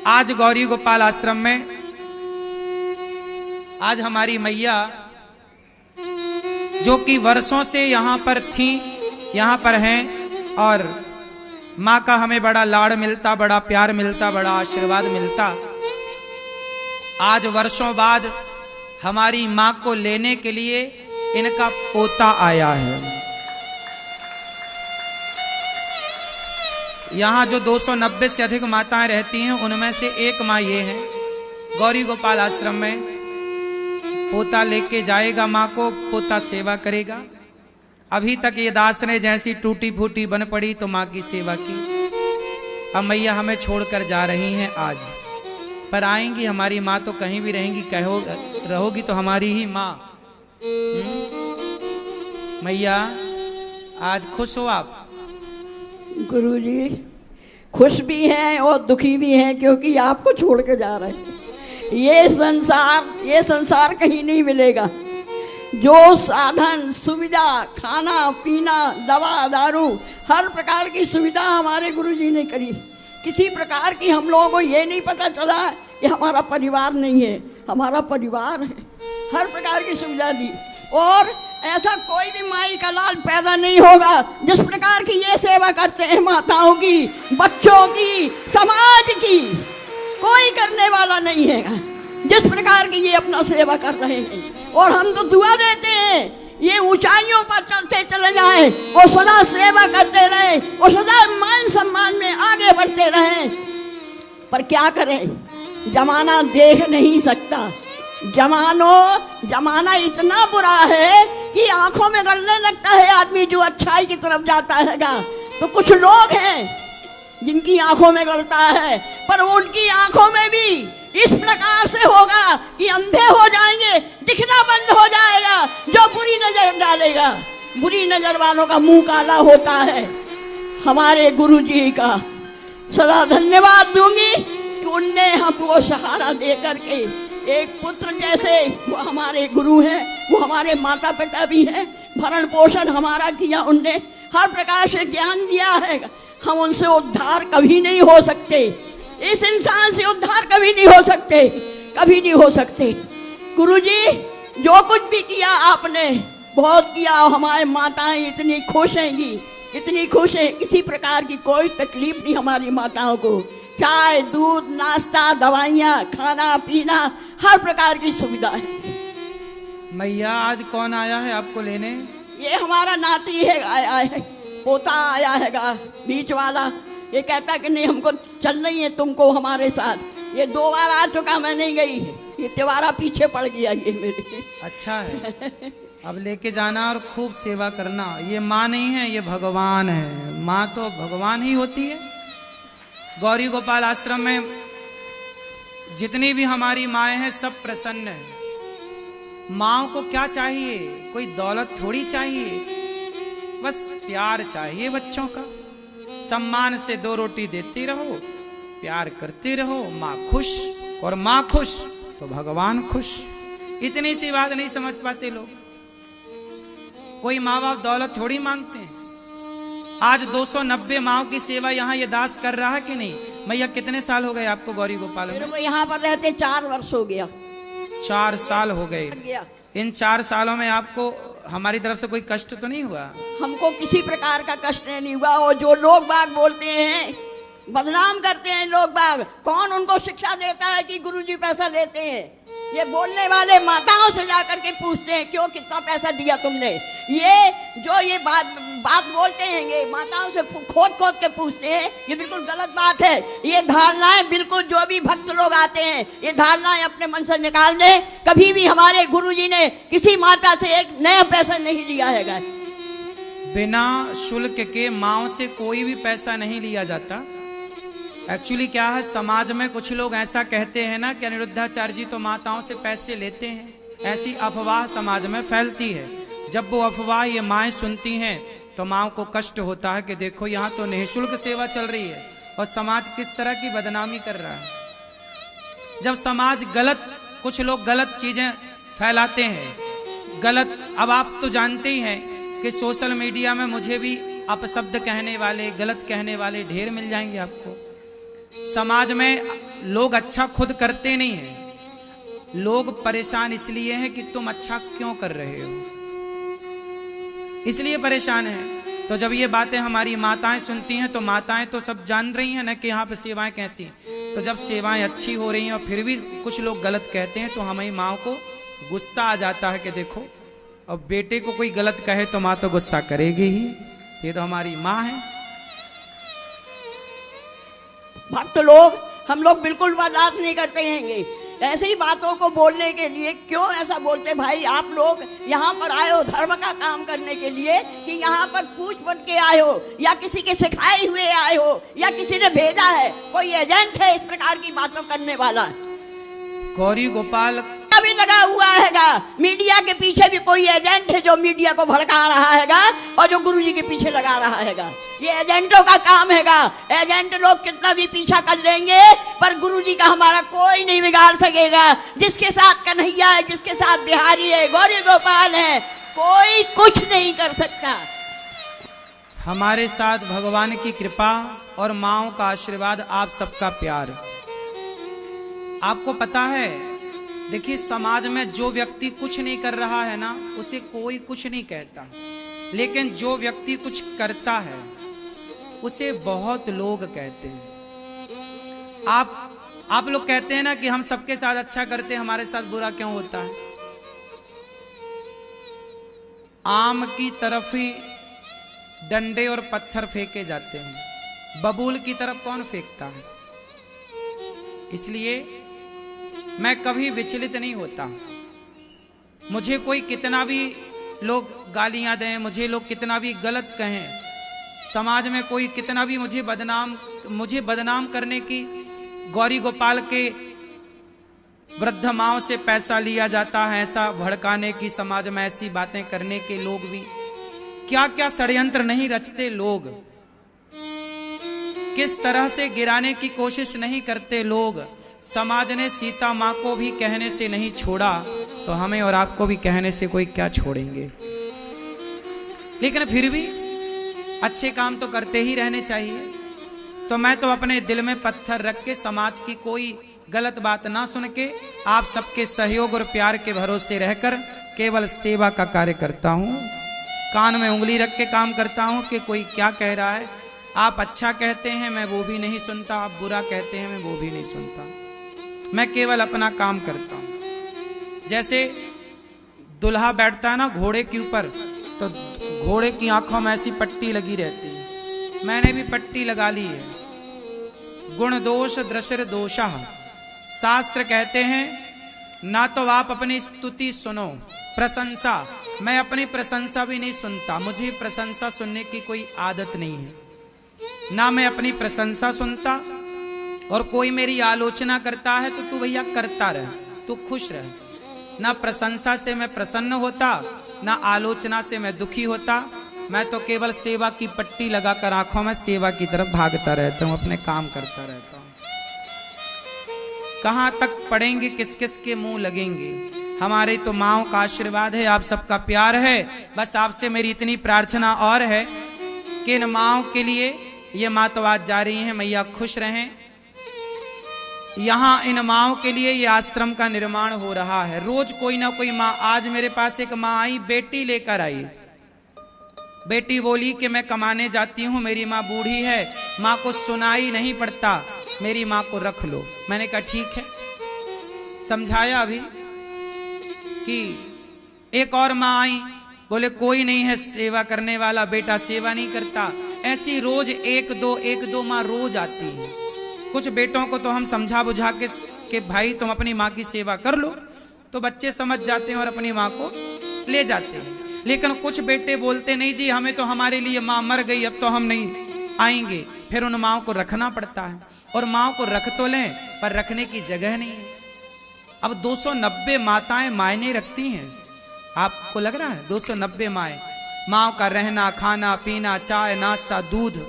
आज गौरी गोपाल आश्रम में आज हमारी मैया जो कि वर्षों से यहाँ पर थी, यहाँ पर हैं और माँ का हमें बड़ा लाड़ मिलता, बड़ा प्यार मिलता, बड़ा आशीर्वाद मिलता। आज वर्षों बाद हमारी माँ को लेने के लिए इनका पोता आया है। यहाँ जो 290 से अधिक माताएं रहती हैं उनमें से एक माँ ये है। गौरी गोपाल आश्रम में पोता लेके जाएगा, माँ को पोता सेवा करेगा। अभी तक ये दास ने जैसी टूटी फूटी बन पड़ी तो माँ की सेवा की। अब मैया हमें छोड़कर जा रही हैं आज, पर आएंगी हमारी माँ तो कहीं भी रहेंगी, कहो रहोगी तो हमारी ही माँ। मैया आज खुश हो आप? गुरुजी खुश भी हैं और दुखी भी हैं, क्योंकि आपको छोड़ के जा रहे हैं। ये संसार कहीं नहीं मिलेगा। जो साधन सुविधा, खाना पीना, दवा दारू, हर प्रकार की सुविधा हमारे गुरुजी ने करी। किसी प्रकार की हम लोगों को ये नहीं पता चला कि हमारा परिवार नहीं है, हमारा परिवार है। हर प्रकार की सुविधा दी और ऐसा कोई भी माई का लाल पैदा नहीं होगा जिस प्रकार की ये सेवा करते हैं माताओं की, बच्चों की, समाज की। कोई करने वाला नहीं है जिस प्रकार की ये अपना सेवा कर रहे हैं। और हम तो दुआ देते हैं ये ऊंचाइयों पर चलते चले जाएं और सदा सेवा करते रहे और सदा मान सम्मान में आगे बढ़ते रहे। पर क्या करें, जमाना देख नहीं सकता। जमाना इतना बुरा है कि आंखों में गलने लगता है आदमी जो अच्छाई की तरफ जाता हैगा। तो कुछ लोग हैं जिनकी आंखों में गलता है, पर उनकी आंखों में भी इस प्रकार से होगा कि अंधे हो जाएंगे, दिखना बंद हो जाएगा। जो बुरी नजर डालेगा, बुरी नजर वालों का मुंह काला होता है। हमारे गुरुजी का सदा धन्यवाद दूंगी कि उनने हमको सहारा दे करके एक पुत्र जैसे, वो हमारे गुरु हैं, वो हमारे माता पिता भी हैं। भरण पोषण हमारा किया उनने, हर प्रकार से ज्ञान दिया है। हम उनसे उद्धार कभी नहीं हो सकते, इस इंसान से उद्धार कभी नहीं हो सकते, कभी नहीं हो सकते। गुरुजी जो कुछ भी किया आपने बहुत किया। हमारी माताएं इतनी खुश हैंगी, इतनी खुश है, किसी प्रकार की कोई तकलीफ नहीं हमारी माताओं को। चाय दूध नाश्ता दवाइयाँ खाना पीना हर प्रकार की सुविधा है। मैया आज कौन आया है आपको लेने? ये हमारा नाती है, आया है, पोता आया हैगा बीच वाला। ये कहता कि नहीं हमको चलना ही है तुमको हमारे साथ। ये 2 बार आ चुका, मैं नहीं गई। ये त्योहारा पीछे पड़ गया ये मेरे। अच्छा है, अब लेके जाना और खूब सेवा करना। ये माँ नहीं है, ये भगवान है। माँ तो भगवान ही होती है। गौरी गोपाल आश्रम में जितनी भी हमारी माएँ हैं सब प्रसन्न है। माँ को क्या चाहिए? कोई दौलत थोड़ी चाहिए, बस प्यार चाहिए बच्चों का। सम्मान से 2 रोटी देते रहो, प्यार करते रहो। माँ खुश और माँ खुश तो भगवान खुश। इतनी सी बात नहीं समझ पाते लोग। कोई माँ बाप दौलत थोड़ी मांगते हैं। आज 290 माओ की सेवा यहाँ ये दास कर रहा है कि नहीं? मैया कितने साल हो गए आपको गौरी गोपाल में? यहाँ पर रहते 4 वर्ष हो गया। 4 साल हो गए। इन 4 सालों में आपको हमारी तरफ से कोई कष्ट तो नहीं हुआ? हमको किसी प्रकार का कष्ट नहीं हुआ। और जो लोग बाग बोलते हैं, बदनाम करते हैं लोग बाग, कौन उनको शिक्षा देता है कि गुरुजी पैसा लेते हैं? ये बोलने वाले माताओं से जाकर के पूछते हैं क्यों, कितना पैसा दिया तुमने। ये जो ये बात बोलते हैं, ये माताओं से खोद के पूछते हैं, ये बिल्कुल गलत बात है। ये धारणाएं बिल्कुल, जो भी भक्त लोग आते हैं ये धारणाएं अपने मन से निकाल दें। कभी भी हमारे गुरुजी ने किसी माता से एक नया पैसा नहीं लिया है। बिना शुल्क के माओ से कोई भी पैसा नहीं लिया जाता। एक्चुअली क्या है, समाज में कुछ लोग ऐसा कहते हैं ना कि अनिरुद्धाचार्य जी तो माताओं से पैसे लेते हैं। ऐसी अफवाह समाज में फैलती है। जब वो अफवाह ये माएँ सुनती हैं तो माओ को कष्ट होता है कि देखो यहाँ तो निःशुल्क सेवा चल रही है और समाज किस तरह की बदनामी कर रहा है। जब समाज गलत, कुछ लोग गलत चीजें फैलाते हैं, गलत। अब आप तो जानते ही हैं कि सोशल मीडिया में मुझे भी अपशब्द कहने वाले, गलत कहने वाले ढेर मिल जाएंगे आपको। समाज में लोग अच्छा खुद करते नहीं हैं, लोग परेशान इसलिए हैं कि तुम अच्छा क्यों कर रहे हो, इसलिए परेशान हैं। तो जब ये बातें हमारी माताएं सुनती हैं, तो माताएं तो सब जान रही हैं ना कि यहाँ पे सेवाएं कैसी हैं। तो जब सेवाएं अच्छी हो रही हैं और फिर भी कुछ लोग गलत कहते हैं, तो हमारी माँ को गुस्सा आ जाता है कि देखो, अब बेटे को कोई गलत कहे तो माँ तो गुस्सा करेगी ही, ये तो हमारी माँ है। भक्त लोग, हम लोग बिल्कुल बर्दाश्त नहीं करते हैंगे ऐसी बातों को बोलने के लिए। क्यों ऐसा बोलते भाई? आप लोग यहाँ पर आए हो धर्म का काम करने के लिए, कि यहाँ पर पूछ बन के आए हो, या किसी के सिखाए हुए आए हो, या किसी ने भेजा है? कोई एजेंट है इस प्रकार की बातों करने वाला? गौरी गोपाल भी लगा हुआ हैगा, मीडिया के पीछे भी कोई एजेंट है जो मीडिया को भड़का रहा हैगा और जो गुरुजी के पीछे लगा रहा हैगा। ये एजेंटों का काम हैगा। एजेंट लोग कितना भी पीछा कर लेंगे, पर गुरुजी का हमारा कोई नहीं बिगाड़ सकेगा। जिसके साथ कन्हैया है, जिसके साथ बिहारी है, गौरी गोपाल है, कोई कुछ नहीं कर सकता। हमारे साथ भगवान की कृपा और माँओं का आशीर्वाद, आप सबका प्यार। आपको पता है, देखिए समाज में जो व्यक्ति कुछ नहीं कर रहा है ना, उसे कोई कुछ नहीं कहता, लेकिन जो व्यक्ति कुछ करता है उसे बहुत लोग कहते हैं। आप लोग कहते हैं ना कि हम सबके साथ अच्छा करते हैं, हमारे साथ बुरा क्यों होता है? आम की तरफ ही डंडे और पत्थर फेंके जाते हैं, बबूल की तरफ कौन फेंकता है? इसलिए मैं कभी विचलित नहीं होता। मुझे कोई कितना भी लोग गालियां दें, मुझे लोग कितना भी गलत कहें, समाज में कोई कितना भी मुझे बदनाम करने की, गौरी गोपाल के वृद्ध माओं से पैसा लिया जाता है ऐसा भड़काने की, समाज में ऐसी बातें करने के लोग भी क्या क्या षड्यंत्र नहीं रचते लोग, किस तरह से गिराने की कोशिश नहीं करते लोग। समाज ने सीता माँ को भी कहने से नहीं छोड़ा, तो हमें और आपको भी कहने से कोई क्या छोड़ेंगे। लेकिन फिर भी अच्छे काम तो करते ही रहने चाहिए। तो मैं तो अपने दिल में पत्थर रख के समाज की कोई गलत बात ना सुन के आप सबके सहयोग और प्यार के भरोसे रहकर केवल सेवा का कार्य करता हूँ। कान में उंगली रख के काम करता हूँ कि कोई क्या कह रहा है। आप अच्छा कहते हैं मैं वो भी नहीं सुनता, आप बुरा कहते हैं मैं वो भी नहीं सुनता, मैं केवल अपना काम करता हूं। जैसे दुल्हा बैठता है ना घोड़े के ऊपर, तो घोड़े की आंखों में ऐसी पट्टी लगी रहती है, मैंने भी पट्टी लगा ली है। गुण दोष दृश्य दोषा, शास्त्र कहते हैं ना तो आप अपनी स्तुति सुनो, प्रशंसा, मैं अपनी प्रशंसा भी नहीं सुनता, मुझे प्रशंसा सुनने की कोई आदत नहीं है, ना मैं अपनी प्रशंसा सुनता। और कोई मेरी आलोचना करता है तो तू भैया करता रह, तू खुश रह। ना प्रशंसा से मैं प्रसन्न होता, ना आलोचना से मैं दुखी होता। मैं तो केवल सेवा की पट्टी लगाकर आंखों में सेवा की तरफ भागता रहता हूं, अपने काम करता रहता हूं। कहां तक पढ़ेंगे, किस किस के मुंह लगेंगे। हमारे तो माँओं का आशीर्वाद है, आप सबका प्यार है। बस आपसे मेरी इतनी प्रार्थना और है कि इन माँओं के लिए, ये माँ तो आज जा रही हैं, मैया खुश रहें। यहाँ इन माँओं के लिए ये आश्रम का निर्माण हो रहा है। रोज कोई ना कोई माँ, आज मेरे पास एक माँ आई, बेटी लेकर आई। बेटी बोली कि मैं कमाने जाती हूँ, मेरी माँ बूढ़ी है, माँ को सुनाई नहीं पड़ता, मेरी माँ को रख लो। मैंने कहा ठीक है, समझाया अभी कि एक और माँ आई, बोले कोई नहीं है सेवा करने वाला, बेटा सेवा नहीं करता। ऐसी रोज एक दो माँ रोज आती है। कुछ बेटों को तो हम समझा बुझा के भाई तुम अपनी माँ की सेवा कर लो, तो बच्चे समझ जाते हैं और अपनी माँ को ले जाते हैं। लेकिन कुछ बेटे बोलते नहीं जी, हमें तो हमारे लिए माँ मर गई, अब तो हम नहीं आएंगे। फिर उन माँओं को रखना पड़ता है, और माँओं को रख तो लें पर रखने की जगह नहीं है। अब 290 माताएं मायने रखती हैं। आपको लग रहा है 290 माँओं का रहना, खाना पीना, चाय नाश्ता, दूध,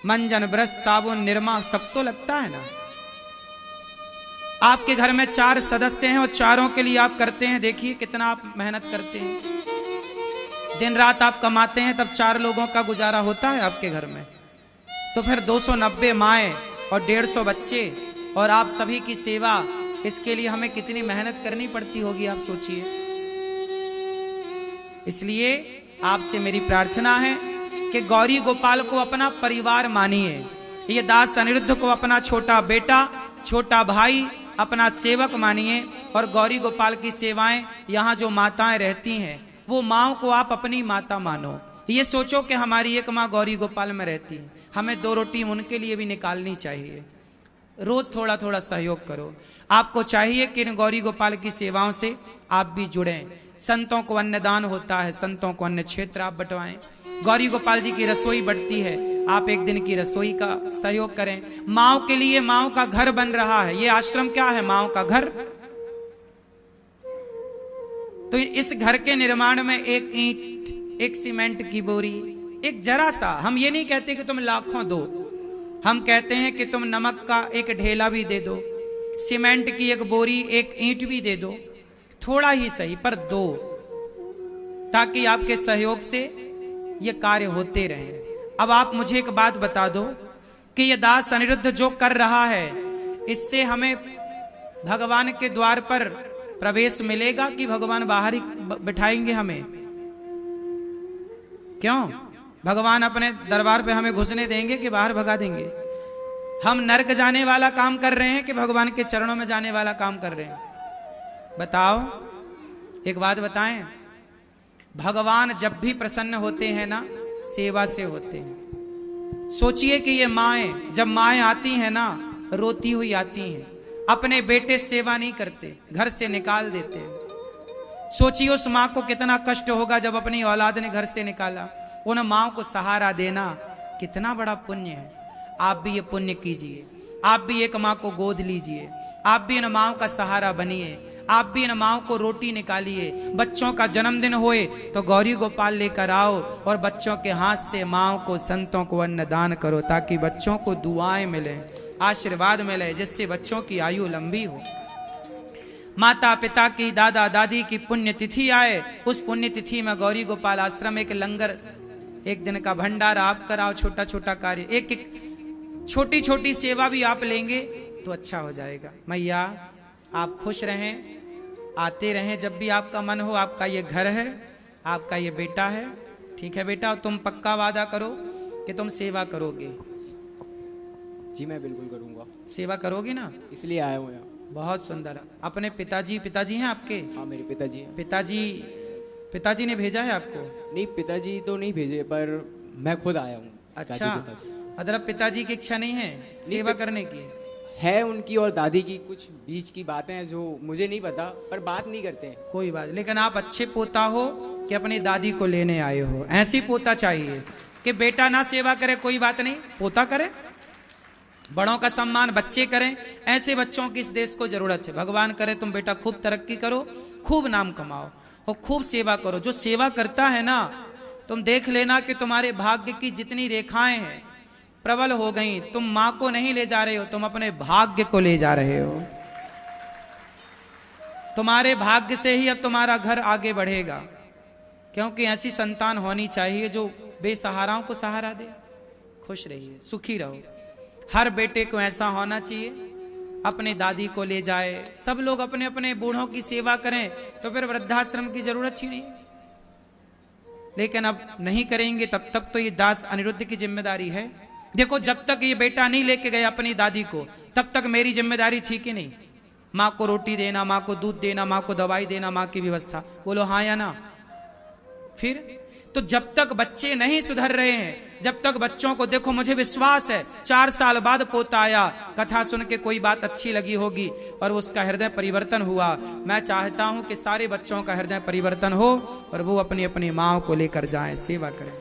मंजन, ब्रश, साबुन, निरमा, सब तो लगता है ना। आपके घर में 4 सदस्य हैं और चारों के लिए आप करते हैं, देखिए कितना आप मेहनत करते हैं, दिन रात आप कमाते हैं, तब 4 लोगों का गुजारा होता है आपके घर में। तो फिर 290 माएँ और 150 बच्चे, और आप सभी की सेवा, इसके लिए हमें कितनी मेहनत करनी पड़ती होगी आप सोचिए। इसलिए आपसे मेरी प्रार्थना है कि गौरी गोपाल को अपना परिवार मानिए, ये दास अनिरुद्ध को अपना छोटा बेटा, छोटा भाई, अपना सेवक मानिए। और गौरी गोपाल की सेवाएं, यहाँ जो माताएं रहती हैं वो माँओं को आप अपनी माता मानो। ये सोचो कि हमारी एक माँ गौरी गोपाल में रहती है, हमें 2 रोटी उनके लिए भी निकालनी चाहिए। रोज थोड़ा थोड़ा सहयोग करो। आपको चाहिए कि इन गौरी गोपाल की सेवाओं से आप भी जुड़ें। संतों को अन्नदान होता है, संतों को अन्न क्षेत्र आप बंटवाएं। गौरी गोपाल जी की रसोई बढ़ती है, आप एक दिन की रसोई का सहयोग करें। माओ के लिए माओ का घर बन रहा है, ये आश्रम क्या है? माओ का घर। तो इस घर के निर्माण में एक ईंट, एक सीमेंट की बोरी, एक जरा सा, हम ये नहीं कहते कि तुम लाखों दो, हम कहते हैं कि तुम नमक का एक ढेला भी दे दो, सीमेंट की एक बोरी, एक ईंट भी दे दो, थोड़ा ही सही पर दो, ताकि आपके सहयोग से ये कार्य होते रहे। अब आप मुझे एक बात बता दो कि ये दास अनिरुद्ध जो कर रहा है, इससे हमें भगवान के द्वार पर प्रवेश मिलेगा कि भगवान बाहर ही बिठाएंगे हमें? क्यों? भगवान अपने दरबार पे हमें घुसने देंगे कि बाहर भगा देंगे? हम नरक जाने वाला काम कर रहे हैं कि भगवान के चरणों में जाने वाला काम कर रहे हैं? बताओ, एक बात बताएं। भगवान जब भी प्रसन्न होते हैं ना, सेवा से होते हैं। सोचिए कि ये माएं, जब माएं आती हैं ना, रोती हुई आती हैं, अपने बेटे सेवा नहीं करते, घर से निकाल देते हैं। सोचिए उस माँ को कितना कष्ट होगा जब अपनी औलाद ने घर से निकाला। उन माँ को सहारा देना कितना बड़ा पुण्य है। आप भी ये पुण्य कीजिए, आप भी एक माँ को गोद लीजिए, आप भी इन माँओं का सहारा बनिए, आप भी इन माँओं को रोटी निकालिए। बच्चों का जन्मदिन होए तो गौरी गोपाल लेकर आओ और बच्चों के हाथ से माँओं को, संतों को अन्नदान करो, ताकि बच्चों को दुआएं मिले, आशीर्वाद मिले, जिससे बच्चों की आयु लंबी हो। माता पिता की, दादा दादी की पुण्य तिथि आए, उस पुण्य तिथि में गौरी गोपाल आश्रम एक लंगर, एक दिन का भंडारा आप कराओ। छोटा छोटा कार्य, एक एक छोटी छोटी सेवा भी आप लेंगे तो अच्छा हो जाएगा। मैया आप खुश रहें, आते रहें जब भी आपका मन हो। आपका ये घर है, आपका ये बेटा है, ठीक है बेटा? तुम पक्का वादा करो कि तुम सेवा करोगे? जी मैं बिल्कुल करूंगा। सेवा करोगे ना? इसलिए आया हूँ यहाँ। बहुत सुंदर। अपने पिताजी हैं आपके? हाँ मेरे पिताजी हैं। पिताजी ने भेजा है आपको? नहीं, पिताजी तो नहीं भेजे, पर मैं खुद आया हूँ। अच्छा, मतलब पिताजी की इच्छा नहीं है सेवा करने की? है उनकी और दादी की कुछ बीच की बातें हैं जो मुझे नहीं पता, पर बात नहीं करते हैं। कोई बात, लेकिन आप अच्छे पोता हो कि अपनी दादी को लेने आए हो। ऐसी पोता चाहिए कि बेटा ना सेवा करे, कोई बात नहीं, पोता करे। बड़ों का सम्मान बच्चे करें, ऐसे बच्चों की इस देश को जरूरत है। भगवान करे तुम बेटा खूब तरक्की करो, खूब नाम कमाओ और खूब सेवा करो। जो सेवा करता है ना, तुम देख लेना कि तुम्हारे भाग्य की जितनी रेखाएं हैं प्रबल हो गई। तुम मां को नहीं ले जा रहे हो, तुम अपने भाग्य को ले जा रहे हो। तुम्हारे भाग्य से ही अब तुम्हारा घर आगे बढ़ेगा, क्योंकि ऐसी संतान होनी चाहिए जो बेसहाराओं को सहारा दे। खुश रहिए, सुखी रहो। हर बेटे को ऐसा होना चाहिए, अपने दादी को ले जाए। सब लोग अपने अपने बूढ़ों की सेवा करें तो फिर वृद्धाश्रम की जरूरत ही नहीं। लेकिन अब नहीं करेंगे, तब तक तो ये दास अनिरुद्ध की जिम्मेदारी है। देखो, जब तक ये बेटा नहीं लेके गया अपनी दादी को, तब तक मेरी जिम्मेदारी थी कि नहीं? माँ को रोटी देना, माँ को दूध देना, माँ को दवाई देना, माँ की व्यवस्था। बोलो हाँ या ना? फिर तो जब तक बच्चे नहीं सुधर रहे हैं, जब तक बच्चों को, देखो मुझे विश्वास है 4 साल बाद पोता आया, कथा सुन के कोई बात अच्छी लगी होगी और उसका हृदय परिवर्तन हुआ। मैं चाहता हूं कि सारे बच्चों का हृदय परिवर्तन हो और वो अपनी अपनी माँ को लेकर जाएं, सेवा करें।